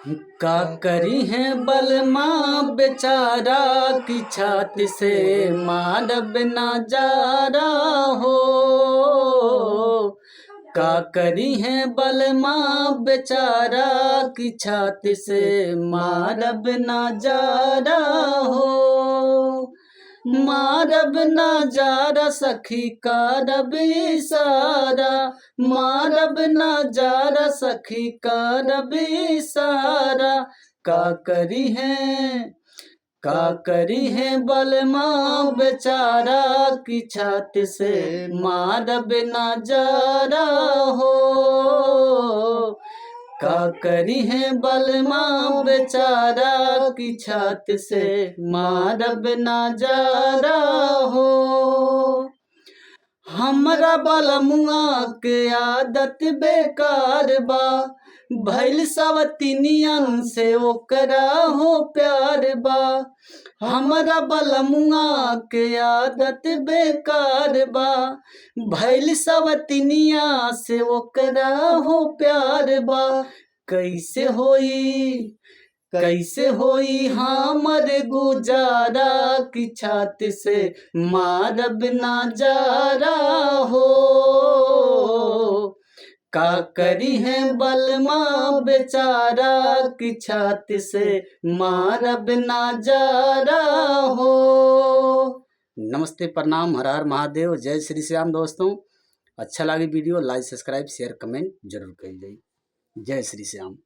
का करी है बलमा बेचारा की छाती से मारब ना जा रहा हो। का करी है बलमा बेचारा की छाती से मारब ना जा रहा हो। मारब ना जा सखी करब इशारा, मारब ना जा सखी करब इशारा। का करी है बलमा बेचारा की छाती से मारब ना जा हो। का करी है बलमा बेचारा की छाती से मारब ना जा हो। हमरा बलमुआ के आदत बेकार बा, भइल सवतिनियन से ओकरा हो प्यार बा। हमरा बलमुआ के आदत बेकार बा, भइल सवतिनिया से ओकरा हो प्यार बा। कैसे होई हमर गुजारा की छाती से मारब ना जा हो। का करी है बलमा बेचारा की छाती से मारब ना जा हो। नमस्ते, प्रणाम, हर हर महादेव, जय श्री श्याम। दोस्तों, अच्छा लगी वीडियो लाइक सब्सक्राइब शेयर कमेंट जरूर करिए। जय श्री श्याम।